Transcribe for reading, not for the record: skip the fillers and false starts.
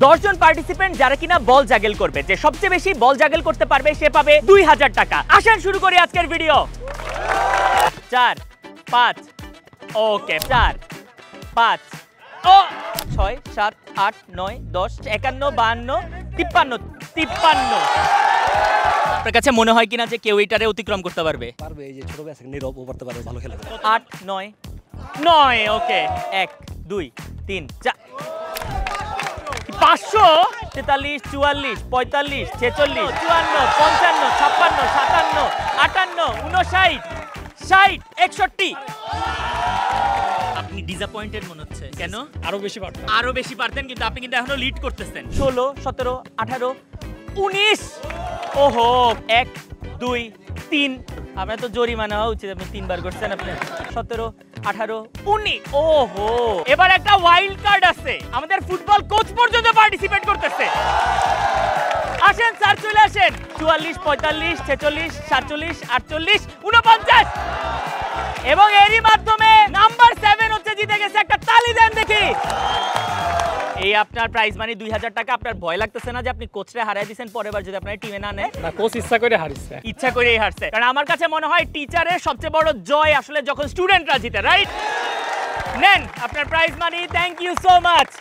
10 জন participant যারা কিনা বল জাগেল করবে, যে সবচেয়ে বেশি বল জাগেল করতে পারবে সে পাবে 2000 টাকা। আসেন শুরু করি আজকের ভিডিও। 4 5 ওকে 4 5 ও 6 7 8 9 10 51 52 53 53। আপনার কাছে মনে হয় কিনা যে কেউ এটারে অতিক্রম করতে পারবে? পারবে, এই যে ছোট ভাই আছে নীরব, ও পারতে পারবে, ভালো খেলে। 8 9 9 ওকে 1 2 3 4 500 43 44 45 46 54 55 56 57 58 59 60 61। আপনি ডিসঅ্যাপয়েন্টেড মনে হচ্ছে কেন? আরো বেশি পারবে, আরো বেশি পারতেন, কিন্তু আপনি কিন্তু এখনো লিড করতেছেন। 16 17 18 19। ওহো 1 2 3। আপনার তো জরিমানা হওয়া উচিত, আপনি 3 বার করছেন। আপনি 17 18 19। ওহো এবার একটা ওয়াইল্ড কার্ড আছে, আমাদের ফুটবল কোচ পর্যন্ত পার্টিসিপেট করতেছে। আসেন স্যার চলে আসেন। 44 45 46 47 48 49। এবং এরই মাধ্যমে নাম্বার 7 হচ্ছে জিতে গেছে। একটা তালি দেন দেখি। এই আপনার প্রাইজ মানি 2000 টাকা। আপনার ভয় লাগতেছে না যে আপনি কোচরে হারিয়ে দিবেন পরের বার যদি আপনার টিমে না নেয়? না, কোচ ইচ্ছা করে হারিয়েছে, ইচ্ছা করেই হারছে। কারণ আমার কাছে মনে হয় টিচারের সবচেয়ে বড় জয় আসলে যখন স্টুডেন্টরা জিতে, রাইট? নেন আপনার prize money. Thank you so much.